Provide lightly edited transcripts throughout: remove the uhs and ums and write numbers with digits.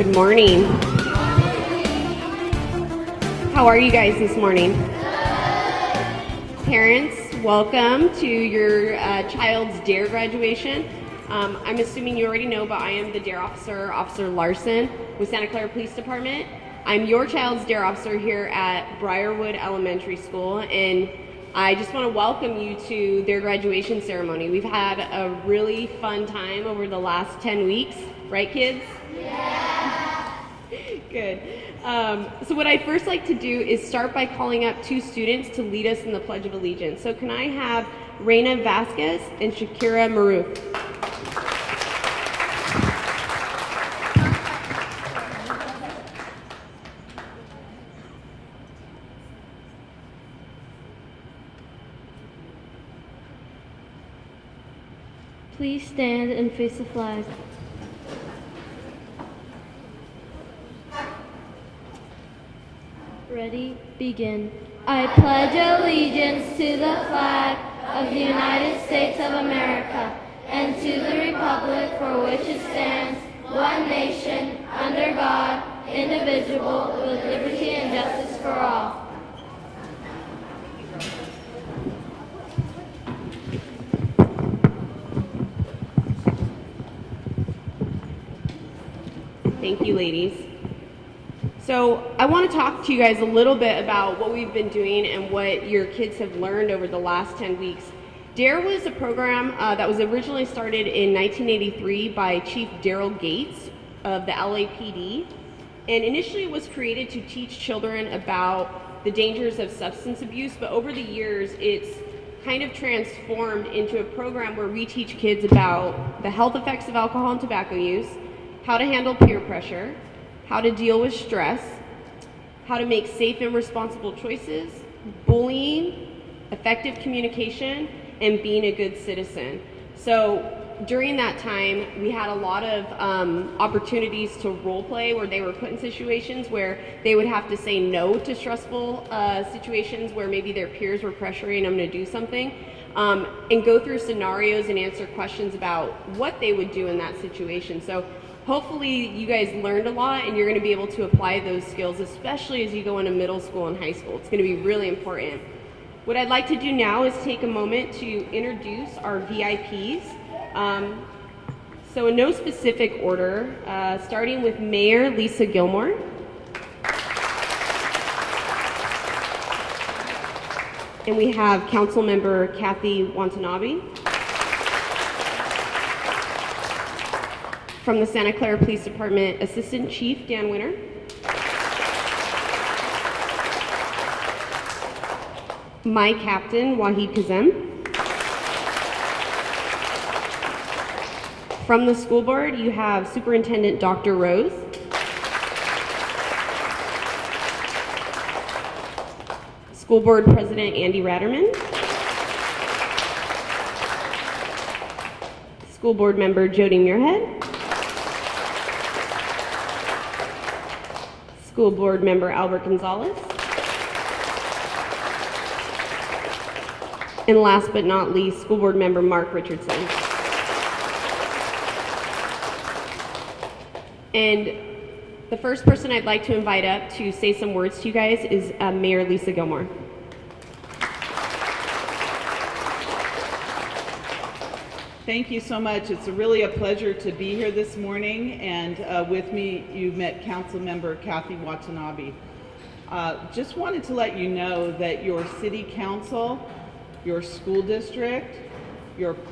Good morning. How are you guys this morning? Parents, welcome to your child's DARE graduation. I'm assuming you already know, but I am the DARE officer, Officer Larson, with Santa Clara Police Department. I'm your child's DARE officer here at Briarwood Elementary School, and I just want to welcome you to their graduation ceremony. We've had a really fun time over the last 10 weeks, right kids? Yeah! Good. So what I'd first like to do is start by calling up two students to lead us in the Pledge of Allegiance. So can I have Reina Vasquez and Shakira Maroof? Please stand and face the flag. Ready, begin. I pledge allegiance to the flag of the United States of America and to the republic for which it stands, one nation, under God, indivisible, with liberty and justice for all. Thank you, ladies. So I want to talk to you guys a little bit about what we've been doing and what your kids have learned over the last 10 weeks. DARE was a program that was originally started in 1983 by Chief Daryl Gates of the LAPD. And initially it was created to teach children about the dangers of substance abuse, but over the years it's kind of transformed into a program where we teach kids about the health effects of alcohol and tobacco use, how to handle peer pressure, how to deal with stress, how to make safe and responsible choices, bullying, effective communication, and being a good citizen. So during that time, we had a lot of opportunities to role play where they were put in situations where they would have to say no to stressful situations where maybe their peers were pressuring them to do something, and go through scenarios and answer questions about what they would do in that situation. So hopefully you guys learned a lot and you're going to be able to apply those skills, especially as you go into middle school and high school. It's going to be really important. What I'd like to do now is take a moment to introduce our VIPs. So in no specific order, starting with Mayor Lisa Gilmore. And we have Council Member Kathy Watanabe. From the Santa Clara Police Department, Assistant Chief Dan Winter. My Captain Wahid Kazem. From the school board, you have Superintendent Dr. Rose. School Board President Andy Ratterman. School Board Member Jody Muirhead. School Board Member Albert Gonzalez. And last but not least, School Board Member Mark Richardson. And the first person I'd like to invite up to say some words to you guys is Mayor Lisa Gilmore. Thank you so much. It's really a pleasure to be here this morning, and with me you've met Council Member Kathy Watanabe. Just wanted to let you know that your City Council, your school district,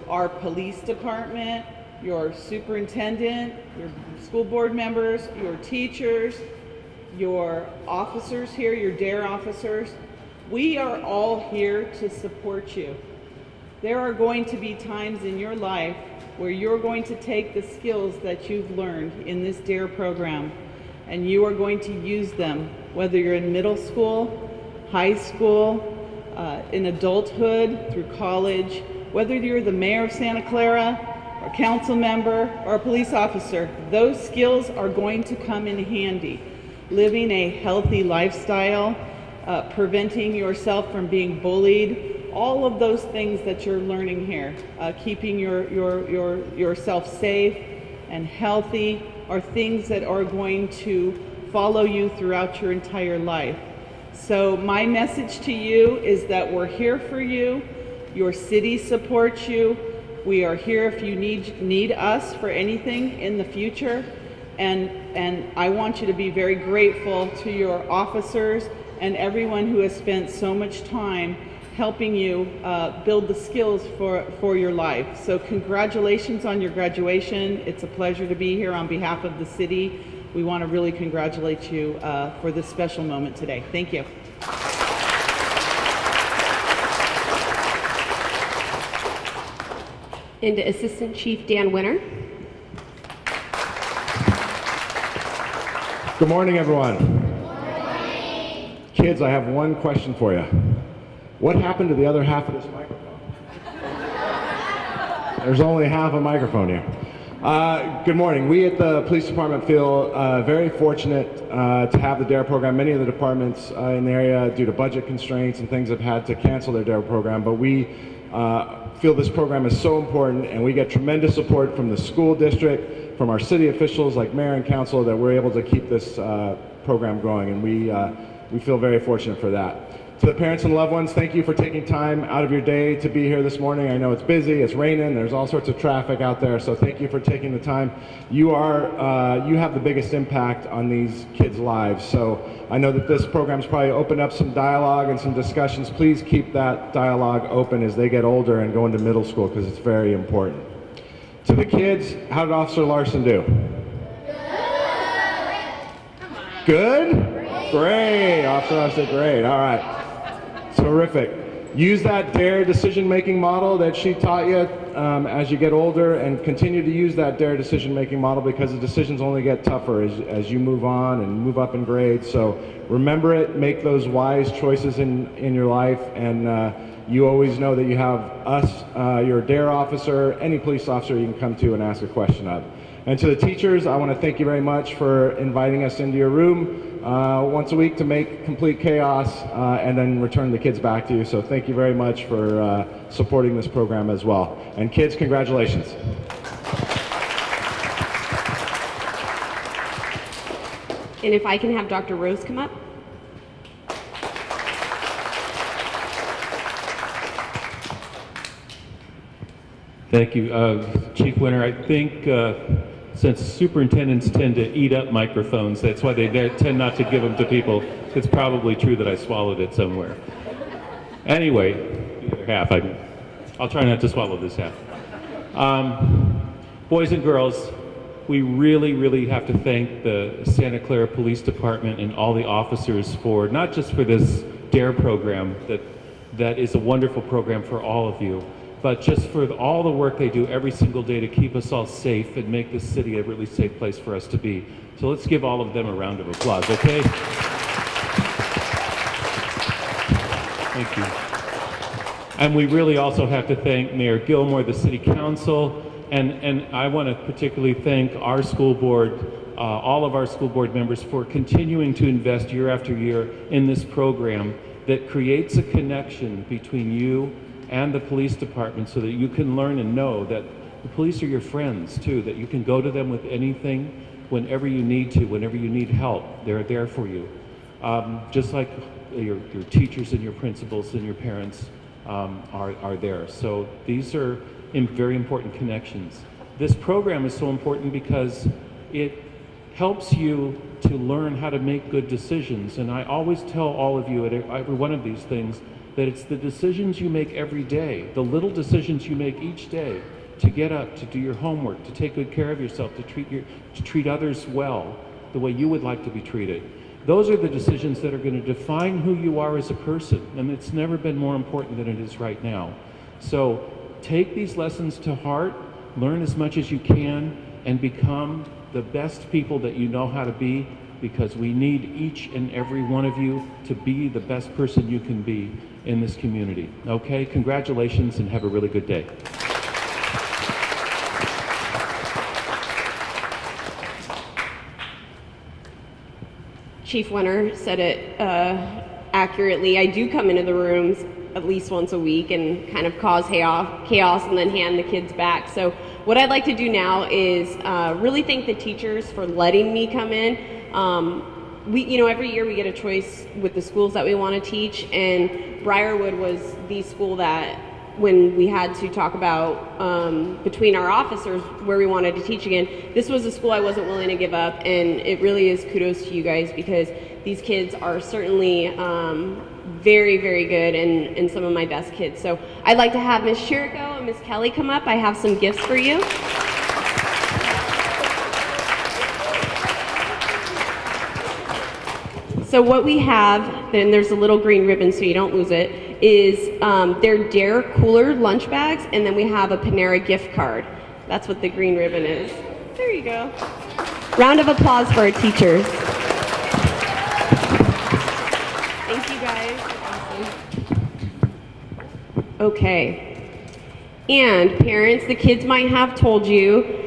our police department, your superintendent, your school board members, your teachers, your officers here, your DARE officers, we are all here to support you. There are going to be times in your life where you're going to take the skills that you've learned in this DARE program and you are going to use them, whether you're in middle school, high school, in adulthood, through college, whether you're the mayor of Santa Clara, or council member, or a police officer, those skills are going to come in handy. Living a healthy lifestyle, preventing yourself from being bullied, all of those things that you're learning here, keeping yourself safe and healthy, are things that are going to follow you throughout your entire life. So my message to you is that we're here for you. Your city supports you. We are here if you need us for anything in the future. And I want you to be very grateful to your officers and everyone who has spent so much time helping you build the skills for your life. So congratulations on your graduation. It's a pleasure to be here on behalf of the city. We want to really congratulate you for this special moment today. Thank you. And Assistant Chief Dan Winter. Good morning, everyone. Good morning. Kids, I have one question for you. What happened to the other half of this microphone? There's only half a microphone here. Good morning. We at the police department feel very fortunate to have the DARE program. Many of the departments in the area, due to budget constraints and things, have had to cancel their DARE program, but we feel this program is so important, and we get tremendous support from the school district, from our city officials like mayor and council, that we're able to keep this program growing, and we feel very fortunate for that. To the parents and loved ones, thank you for taking time out of your day to be here this morning. I know it's busy, it's raining, there's all sorts of traffic out there, so thank you for taking the time. You have the biggest impact on these kids' lives, so I know that this program's probably opened up some dialogue and some discussions. Please keep that dialogue open as they get older and go into middle school, because it's very important. To the kids, how did Officer Larson do? Good? Great. Officer Larson, great. All right. Terrific. Use that DARE decision-making model that she taught you as you get older, and continue to use that DARE decision-making model, because the decisions only get tougher as you move on and move up in grades. So remember it, make those wise choices in your life, and you always know that you have us, your DARE officer, any police officer you can come to and ask a question of. And to the teachers, I want to thank you very much for inviting us into your room once a week to make complete chaos and then return the kids back to you. So thank you very much for supporting this program as well. And kids, congratulations. And if I can have Dr. Rose come up. Thank you, Chief Winter. I think since superintendents tend to eat up microphones, that's why they tend not to give them to people. It's probably true that I swallowed it somewhere. Anyway, the other half, I'll try not to swallow this half. Boys and girls, we really have to thank the Santa Clara Police Department and all the officers for, not just for this DARE program, that is a wonderful program for all of you, but just for all the work they do every single day to keep us all safe and make this city a really safe place for us to be. So let's give all of them a round of applause, okay? Thank you. And we really also have to thank Mayor Gilmore, the City Council, and I want to particularly thank our school board, all of our school board members, for continuing to invest year after year in this program that creates a connection between you and the police department, so that you can learn and know that the police are your friends too, that you can go to them with anything whenever you need to, whenever you need help. They're there for you. Just like your teachers and your principals and your parents are there. So these are very important connections. This program is so important because it helps you to learn how to make good decisions. And I always tell all of you at every one of these things that it's the decisions you make every day, the little decisions you make each day, to get up, to do your homework, to take good care of yourself, to treat others well, the way you would like to be treated. Those are the decisions that are going to define who you are as a person, and it's never been more important than it is right now. So take these lessons to heart, learn as much as you can, and become the best people that you know how to be, because we need each and every one of you to be the best person you can be in this community. Okay, congratulations and have a really good day. Chief Winter said it accurately. I do come into the rooms at least once a week and kind of cause chaos and then hand the kids back. So what I'd like to do now is really thank the teachers for letting me come in. Every year we get a choice with the schools that we want to teach, and Briarwood was the school that, when we had to talk about between our officers where we wanted to teach again, this was a school I wasn't willing to give up, and it really is kudos to you guys, because these kids are certainly very, very good and some of my best kids. So I'd like to have Miss Chirico and Miss Kelly come up. I have some gifts for you. So what we have, then there's a little green ribbon so you don't lose it, is their Dare Cooler lunch bags, and then we have a Panera gift card. That's what the green ribbon is. There you go. Round of applause for our teachers. Thank you guys. Okay. And parents, the kids might have told you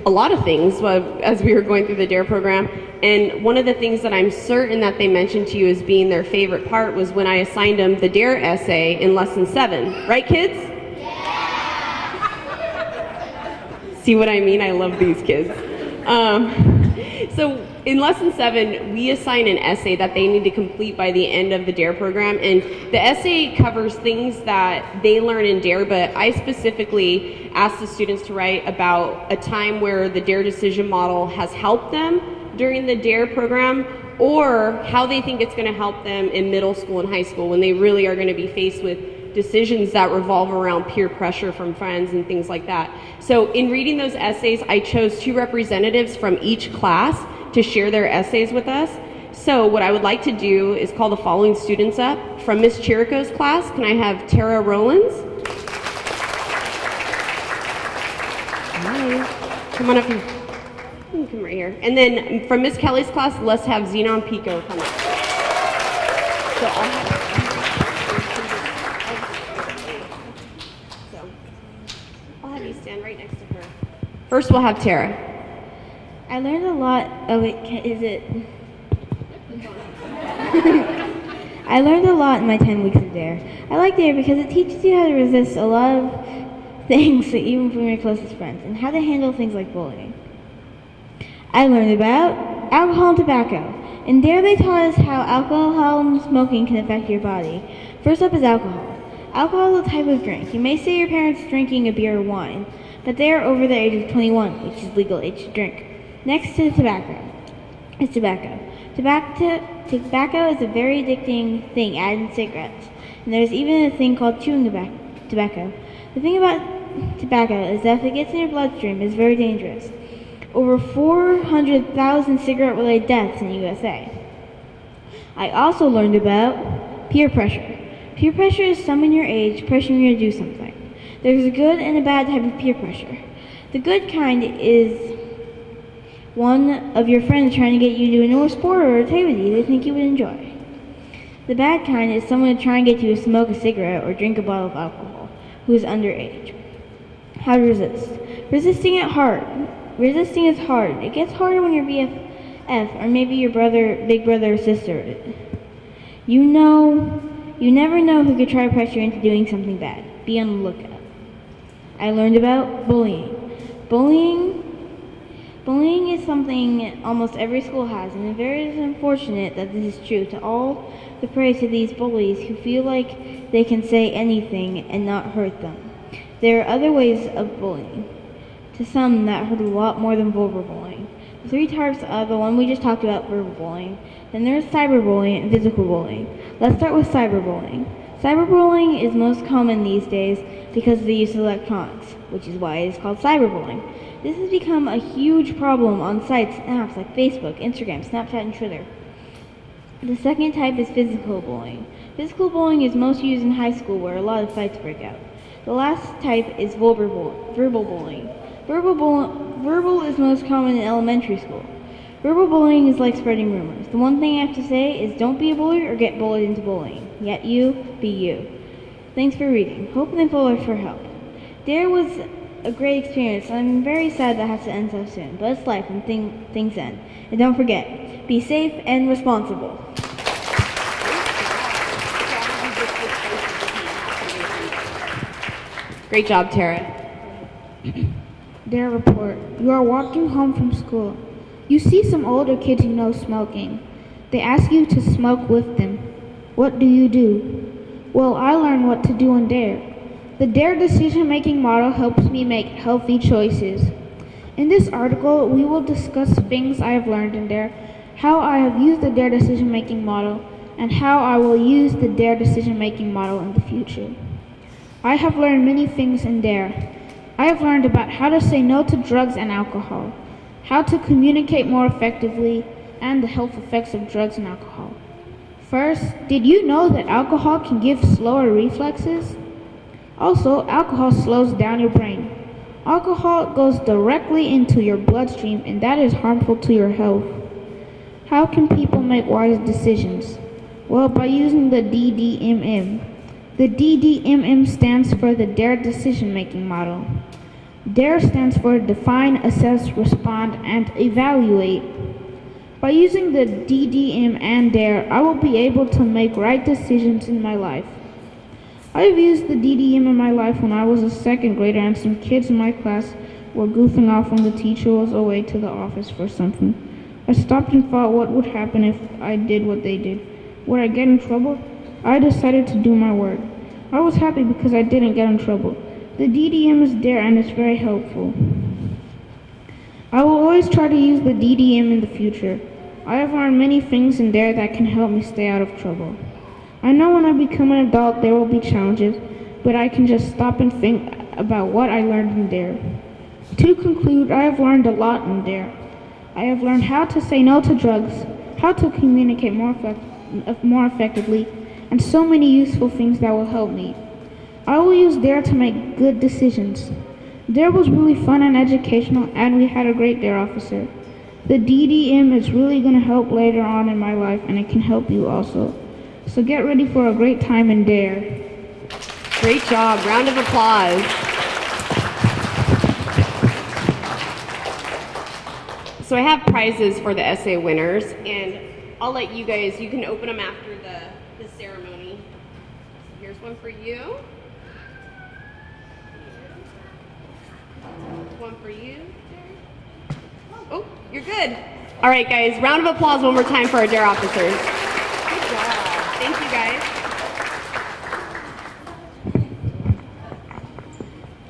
a lot of things as we were going through the DARE program. And one of the things that I'm certain that they mentioned to you as being their favorite part was when I assigned them the DARE essay in lesson 7. Right, kids? Yeah! See what I mean? I love these kids. So in lesson 7, we assign an essay that they need to complete by the end of the DARE program. And the essay covers things that they learn in DARE, but I specifically asked the students to write about a time where the DARE decision model has helped them during the DARE program, or how they think it's going to help them in middle school and high school when they really are going to be faced with decisions that revolve around peer pressure from friends and things like that. So in reading those essays, I chose 2 representatives from each class to share their essays with us. So what I would like to do is call the following students up. From Miss Chirico's class, can I have Tara Rowlands? Hi. Come on up here. You can come right here. And then from Miss Kelly's class, let's have Zenon Pico come up. So I'll have you stand right next to her. First, we'll have Tara. I learned a lot. Oh wait, I learned a lot in my 10 weeks of DARE. I like DARE because it teaches you how to resist a lot of things, even from your closest friends, and how to handle things like bullying. I learned about alcohol and tobacco. In DARE, they taught us how alcohol and smoking can affect your body. First up is alcohol. Alcohol is a type of drink. You may say your parents drinking a beer or wine, but they are over the age of 21, which is legal age to drink. Next to tobacco is tobacco. Tobacco is a very addicting thing added in cigarettes, and there's even a thing called chewing tobacco. The thing about tobacco is that if it gets in your bloodstream, it's very dangerous. Over 400,000 cigarette-related deaths in the USA. I also learned about peer pressure. Peer pressure is someone your age pressuring you to do something. There's a good and a bad type of peer pressure. The good kind is one of your friends trying to get you to do a new sport or activity they think you would enjoy. The bad kind is someone trying to get you to smoke a cigarette or drink a bottle of alcohol who is underage. How to resist. Resisting is hard. It gets harder when your BFF or maybe your big brother or sister. You never know who could try to pressure you into doing something bad. Be on the lookout. I learned about bullying. Bullying is something almost every school has, and it's very unfortunate that this is true. To all the praise to these bullies who feel like they can say anything and not hurt them. There are other ways of bullying. To some, that hurt a lot more than verbal bullying. The 3 types are the one we just talked about, verbal bullying. Then there's cyberbullying and physical bullying. Let's start with cyberbullying. Cyberbullying is most common these days because of the use of electronics, which is why it is called cyberbullying. This has become a huge problem on sites and apps like Facebook, Instagram, Snapchat, and Twitter. The second type is physical bullying. Physical bullying is most used in high school where a lot of fights break out. The last type is verbal bullying. Verbal is most common in elementary school. Verbal bullying is like spreading rumors. The one thing I have to say is don't be a bully or get bullied into bullying. Yet you, be you. Thanks for reading. Hope and follow for help. DARE was a great experience. I'm very sad that it has to end so soon, but it's life and things end. And don't forget, be safe and responsible. Great job, Tara. Their report. You are walking home from school. You see some older kids you know smoking. They ask you to smoke with them. What do? Well, I learned what to do in DARE. The DARE decision-making model helps me make healthy choices. In this article, we will discuss things I have learned in DARE, how I have used the DARE decision-making model, and how I will use the DARE decision-making model in the future. I have learned many things in DARE. I have learned about how to say no to drugs and alcohol, how to communicate more effectively, and the health effects of drugs and alcohol. First, did you know that alcohol can give slower reflexes? Also, alcohol slows down your brain. Alcohol goes directly into your bloodstream, and that is harmful to your health. How can people make wise decisions? Well, by using the DDMM. The DDMM stands for the DARE decision-making model. DARE stands for Define, Assess, Respond, and Evaluate. By using the DDM and DARE, I will be able to make right decisions in my life. I have used the DDM in my life when I was a second grader and some kids in my class were goofing off when the teacher was away to the office for something. I stopped and thought what would happen if I did what they did. Would I get in trouble? I decided to do my work. I was happy because I didn't get in trouble. The DDM is DARE and it's very helpful. I will always try to use the DDM in the future. I have learned many things in DARE that can help me stay out of trouble. I know when I become an adult there will be challenges, but I can just stop and think about what I learned in DARE. To conclude, I have learned a lot in DARE. I have learned how to say no to drugs, how to communicate more effectively, and so many useful things that will help me. I will use DARE to make good decisions. DARE was really fun and educational, and we had a great DARE officer. The DDM is really going to help later on in my life, and it can help you also. So get ready for a great time in DARE. Great job. Round of applause. So I have prizes for the essay winners, and I'll let you guys, you can open them after the ceremony. Here's one for you. One for you. Oh, you're good. All right, guys, round of applause one more time for our DARE officers. Good job. Thank you, guys.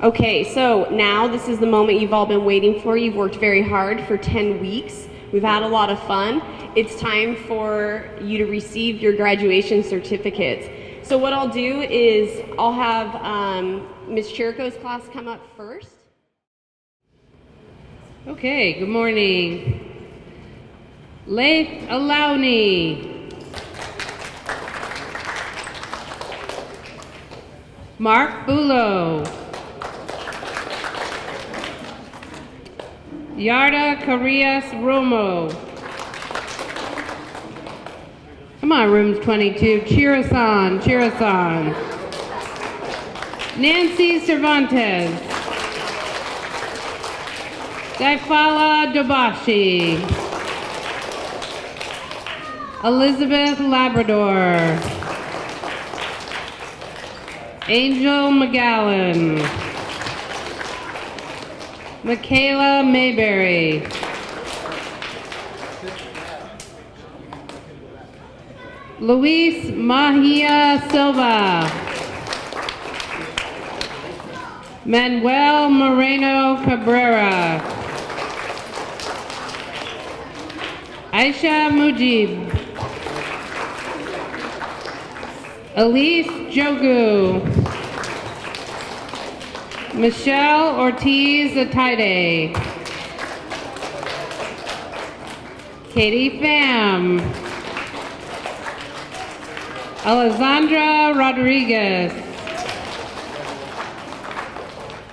Okay, so now this is the moment you've all been waiting for. You've worked very hard for 10 weeks. We've had a lot of fun. It's time for you to receive your graduation certificates. So what I'll do is I'll have Ms. Chirico's class come up first. Okay, good morning. Leif Alauni. Mark Bulo. Yarda Carrias Romo. Come on, rooms 22. Chirasan, Chirasan. Nancy Cervantes. Daifala Dobashi. Elizabeth Labrador. Angel McGowan. Michaela Mayberry. Luis Mahia Silva. Manuel Moreno Cabrera. Aisha Mujib. Elise Jogu. Michelle Ortiz Ataide. Katie Pham. Alessandra Rodriguez.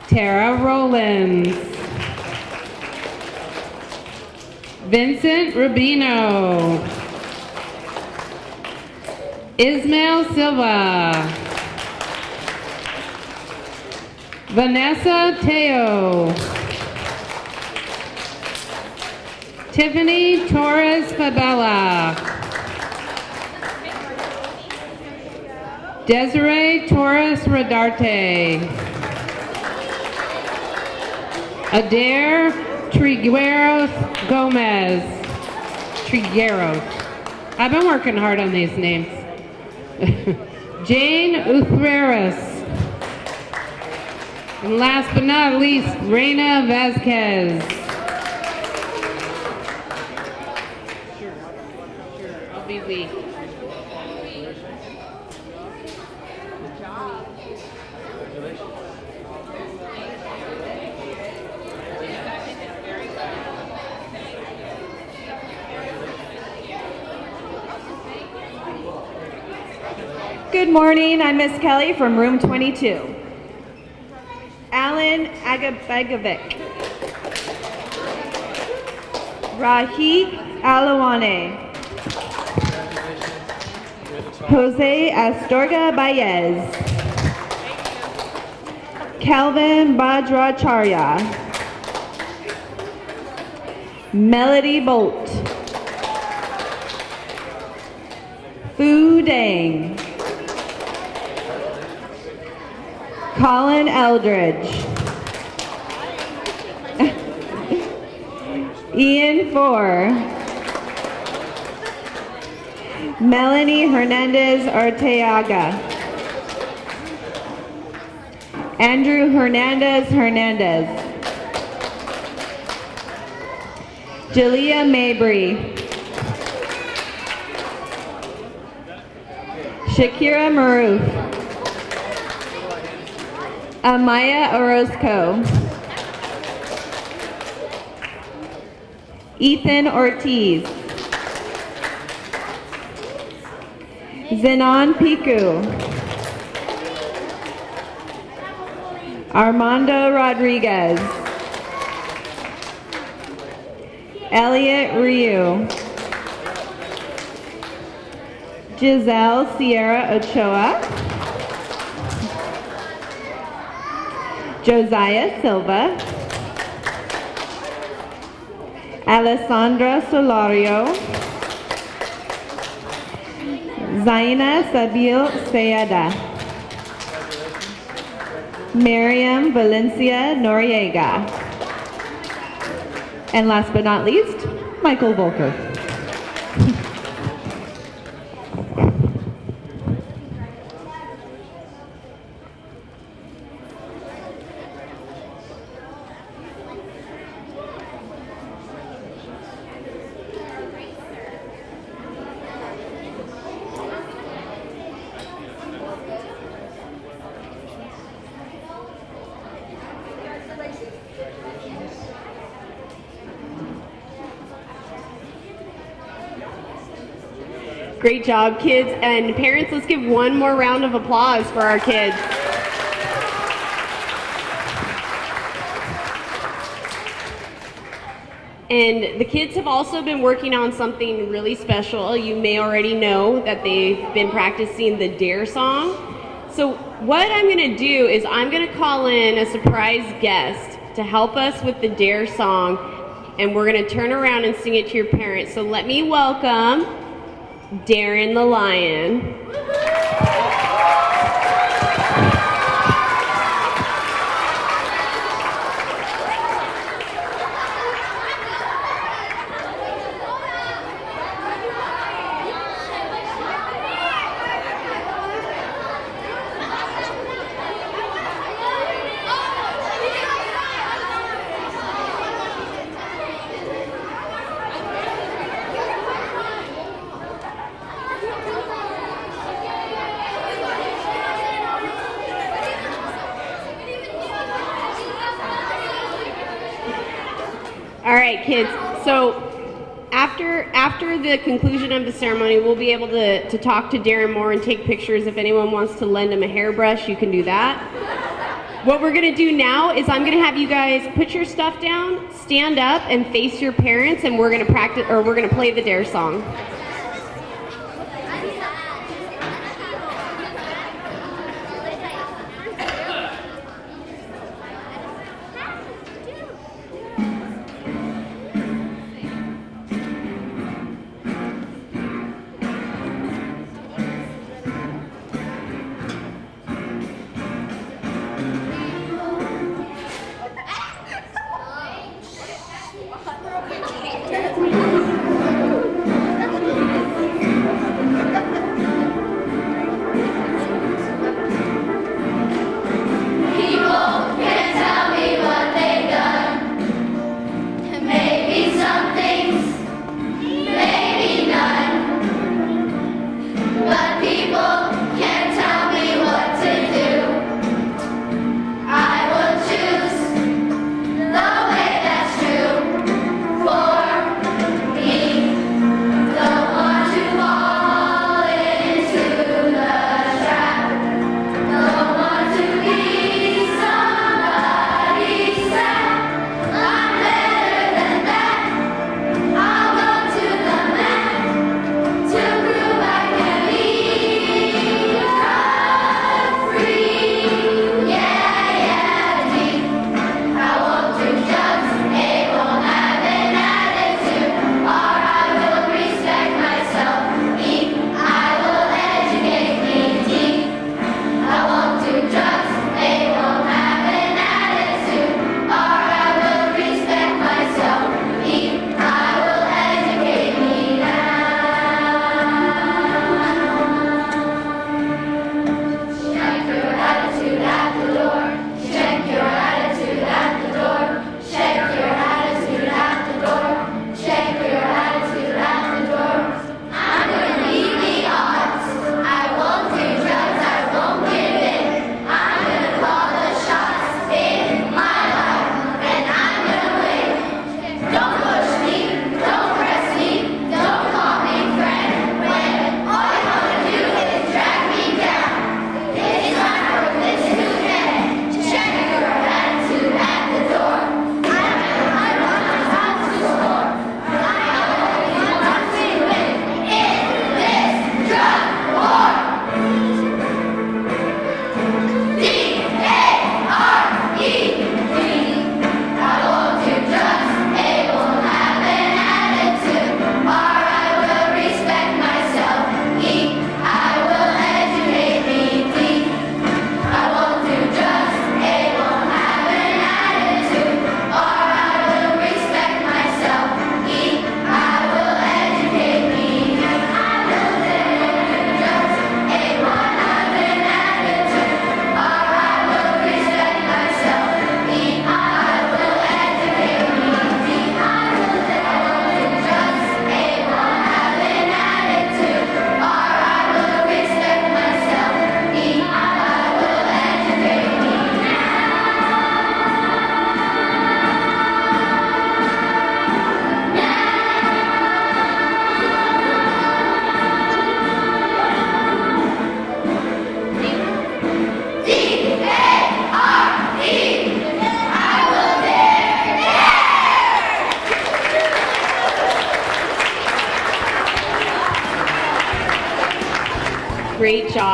Tara Rollins. Vincent Rubino. Ismael Silva. Vanessa Teo. Tiffany Torres Fabella. Desiree Torres Rodarte. Adair Trigueros Gomez. Trigueros. I've been working hard on these names. Jane Uthreras. And last but not least, Reina Vasquez. I'll be weak. Good morning, I'm Miss Kelly from room 22. Alan Agabegovic. Rahi Alawane. Jose Astorga Baez. Calvin Bajracharya. Melody Bolt. Fu Dang. Colin Eldridge. Ian Four. Melanie Hernandez Arteaga. Andrew Hernandez Hernandez. Jalea Mabry. Shakira Maroof. Amaya Orozco. Ethan Ortiz. Zenon Piku. Armando Rodriguez. Elliot Ryu. Giselle Sierra Ochoa. Josiah Silva. Alessandra Solario. Zaina Sabil Sayeda. Miriam Valencia Noriega. And last but not least, Michael Volker. Great job, kids. And parents, let's give one more round of applause for our kids. And the kids have also been working on something really special. You may already know that they've been practicing the Dare song. So what I'm going to do is I'm going to call in a surprise guest to help us with the Dare song, and we're going to turn around and sing it to your parents. So let me welcome Darren the Lion. All right, kids. So after the conclusion of the ceremony, we'll be able to talk to Darren more and take pictures. If anyone wants to lend him a hairbrush, you can do that. What we're going to do now is I'm going to have you guys put your stuff down, stand up, and face your parents, and we're going to practice, or we're going to play the Dare song.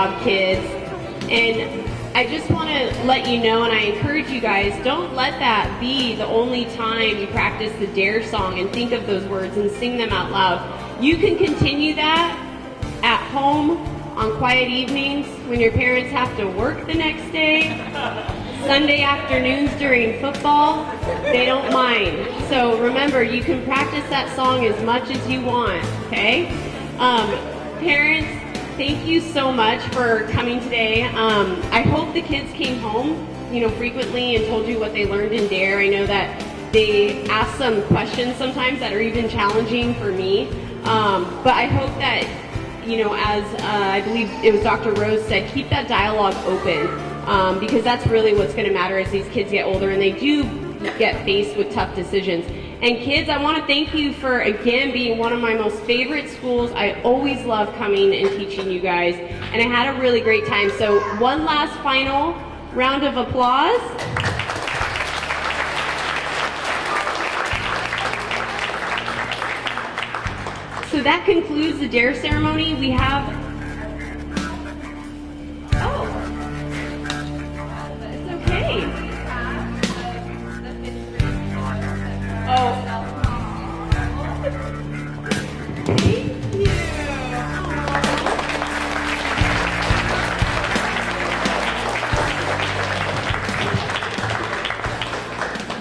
job, kids. And I just want to let you know, and I encourage you guys, don't let that be the only time you practice the DARE song and think of those words and sing them out loud. You can continue that at home on quiet evenings when your parents have to work the next day, Sunday afternoons during football. They don't mind. So remember, you can practice that song as much as you want, okay? Parents, thank you so much for coming today. I hope the kids came home, frequently and told you what they learned in DARE. I know that they ask some questions sometimes that are even challenging for me. But I hope that, as I believe it was Dr. Rose said, keep that dialogue open, because that's really what's going to matter as these kids get older and they do get faced with tough decisions. And kids, I want to thank you for, again, being one of my most favorite schools. I always love coming and teaching you guys, and I had a really great time. So one last final round of applause. So that concludes the DARE ceremony. We have, it's okay. Thank you.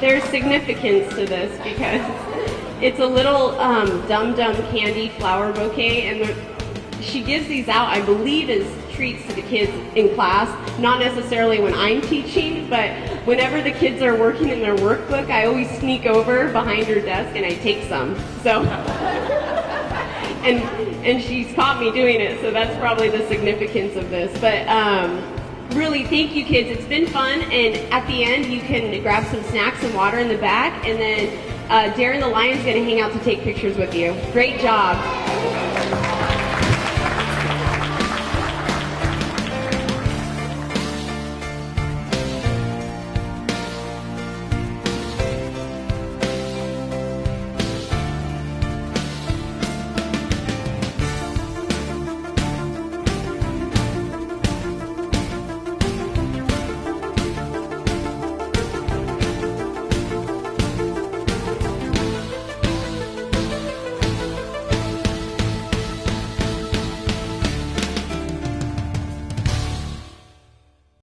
There's significance to this because it's a little Dum Dum candy flower bouquet, and she gives these out, I believe, as treats to the kids in class, not necessarily when I'm teaching, but whenever the kids are working in their workbook, I always sneak over behind her desk and I take some. So, and she's caught me doing it, so that's probably the significance of this. But really, thank you, kids. It's been fun, and at the end, you can grab some snacks and water in the back, and then Darren the Lion's going to hang out to take pictures with you. Great job.